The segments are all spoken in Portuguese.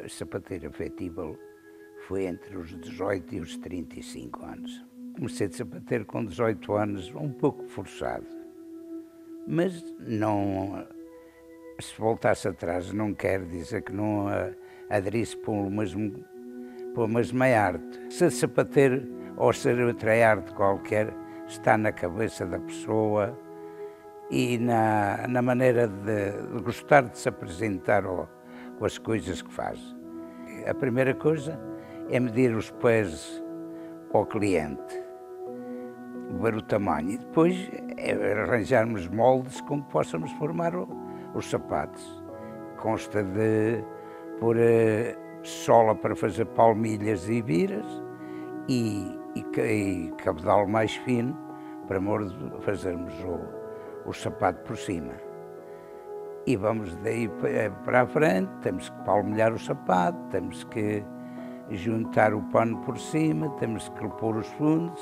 sapateiro efetivo foi entre os 18 e os 35 anos. Comecei de sapateiro com 18 anos, um pouco forçado, mas não, se voltasse atrás, não quer dizer que não aderisse para a mesma arte. Ser sapateiro ou ser outra arte qualquer está na cabeça da pessoa e na maneira de gostar de se apresentar com as coisas que faz. A primeira coisa é medir os pés ao cliente, ver o tamanho, e depois é arranjarmos moldes com que possamos formar os sapatos. Consta de pôr sola para fazer palmilhas e viras e cabedal mais fino para fazermos o sapato por cima. E vamos daí para a frente, temos que palmilhar o sapato, temos que juntar o pano por cima, temos que pôr os fundos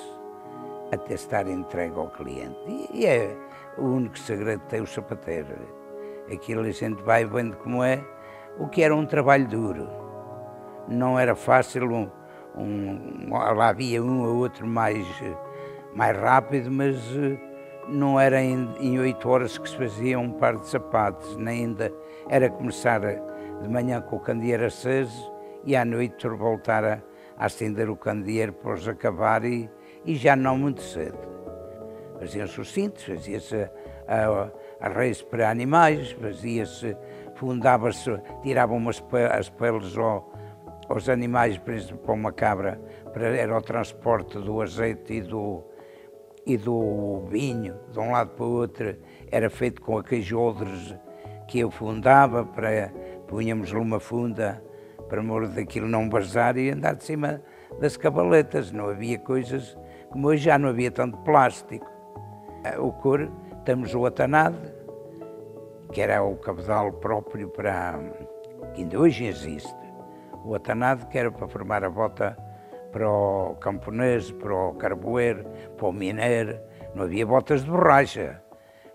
até estar entregue ao cliente. E é o único segredo que tem o sapateiro. Aquilo a gente vai vendo como é, o que era um trabalho duro. Não era fácil, lá havia um ou outro mais rápido, mas não era em 8 horas que se fazia um par de sapatos, nem ainda era começar de manhã com o candeeiro aceso e à noite voltar a acender o candeeiro para os acabar e já não muito cedo. Faziam-se os cintos, fazia-se arreios para animais, fundava-se, tiravam as peles aos animais, por exemplo, para uma cabra, era o transporte do azeite e do vinho, de um lado para o outro, era feito com aqueles odres que eu fundava, punhamos-lhe uma funda para daquilo não vazar e andar de cima das cavaletas. Não havia coisas como hoje, já não havia tanto plástico. O couro, temos o atanado, que era o cabedal próprio que ainda hoje existe. O atanado, que era para formar a bota para o camponês, para o carboeiro, para o mineiro. Não havia botas de borracha.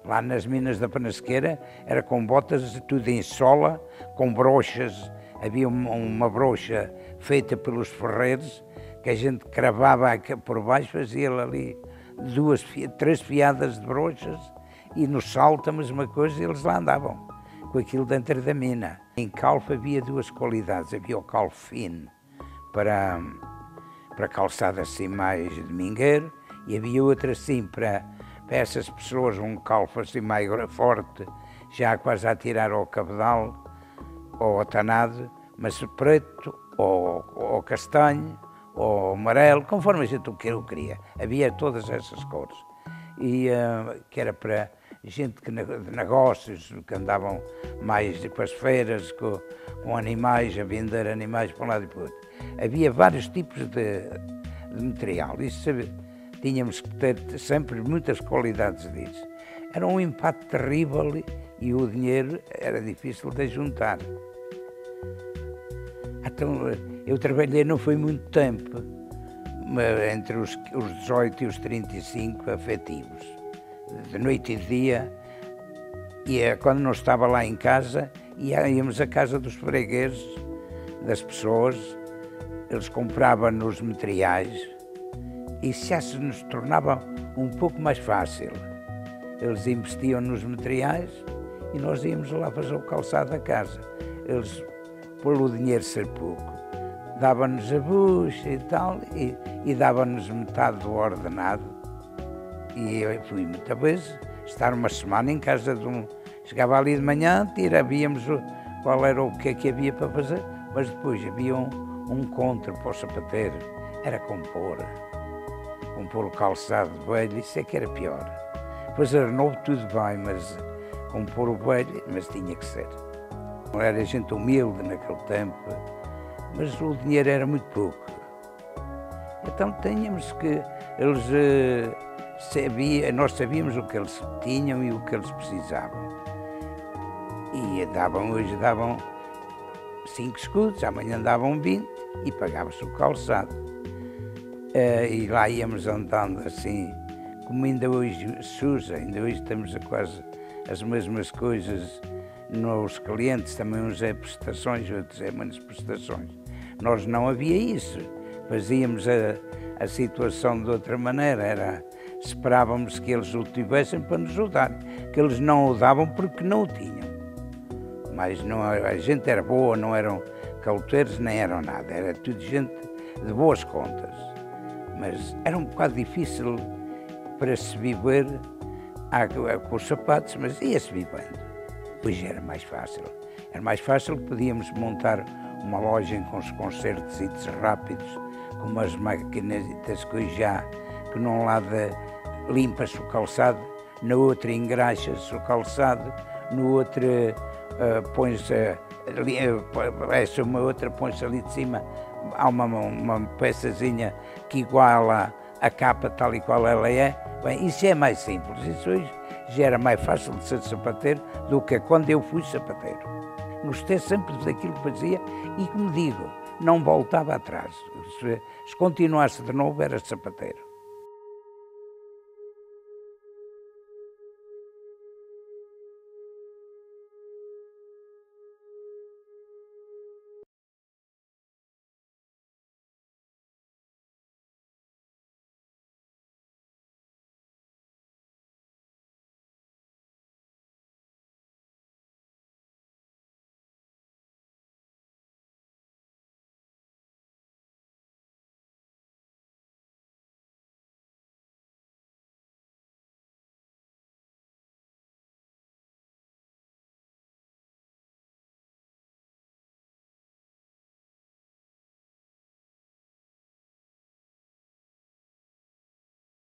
Lá nas minas da Penasqueira era com botas tudo em sola, com brochas. Havia uma brocha feita pelos ferreiros que a gente cravava por baixo, fazia ali 3 fiadas de brochas e no salto a mesma coisa, e eles lá andavam com aquilo dentro da mina. Em calfa havia 2 qualidades, havia o calfo fino para calçado assim mais de mingueiro e havia outro assim para essas pessoas, um calfo assim mais forte, já quase a tirar ao cabedal ou atanado, mas preto ou castanho ou amarelo, conforme a gente o queria. Havia todas essas cores. E que era para gente de negócios, que andavam mais para as feiras, com animais, a vender animais para um lado e para o outro. Havia vários tipos de material. Isso tínhamos que ter sempre muitas qualidades disso. Era um impacto terrível e o dinheiro era difícil de juntar. Então, eu trabalhei, não foi muito tempo, entre os 18 e os 35 efetivos, de noite e de dia, e quando não estava lá em casa, íamos à casa dos fregueses, das pessoas, eles compravam os materiais e já se nos tornava um pouco mais fácil. Eles investiam nos materiais e nós íamos lá fazer o calçado da casa. Eles, pelo dinheiro ser pouco, davam-nos a bucha e tal, e davam-nos metade do ordenado. E eu fui muitas vezes estar uma semana em casa de um. Chegava ali de manhã, víamos qual era o que é que havia para fazer, mas depois havia um contra para o sapateiro, era compor o calçado velho, isso é que era pior. Fazer novo tudo bem, mas compor o velho, mas tinha que ser. Era gente humilde naquele tempo, mas o dinheiro era muito pouco. Então tínhamos que, nós sabíamos o que eles tinham e o que eles precisavam. E hoje davam 5 escudos, amanhã davam 20 e pagava-se o calçado. E lá íamos andando assim, como ainda hoje se usa, ainda hoje estamos a quase as mesmas coisas nos clientes também uns é prestações, outros é menos prestações. Nós não havia isso, fazíamos a situação de outra maneira, esperávamos que eles o tivessem para nos ajudar, que eles não o davam porque não o tinham. Mas não, a gente era boa, não eram cauteiros nem eram nada, era tudo gente de boas contas. Mas era um bocado difícil para se viver com os sapatos, mas ia-se vivendo. Hoje era mais fácil. Era mais fácil que podíamos montar uma loja com os concertos rápidos, com umas maquinitas que hoje já, que num lado limpas o calçado, no outro engraxas o calçado, no outro pões uma outra, põe-se ali de cima, há uma peçazinha que iguala a capa tal e qual ela é. Bem, isso é mais simples, isso hoje já era mais fácil de ser sapateiro do que quando eu fui sapateiro. Gostei sempre daquilo que fazia e, como digo, não voltava atrás. Se continuasse de novo, era sapateiro.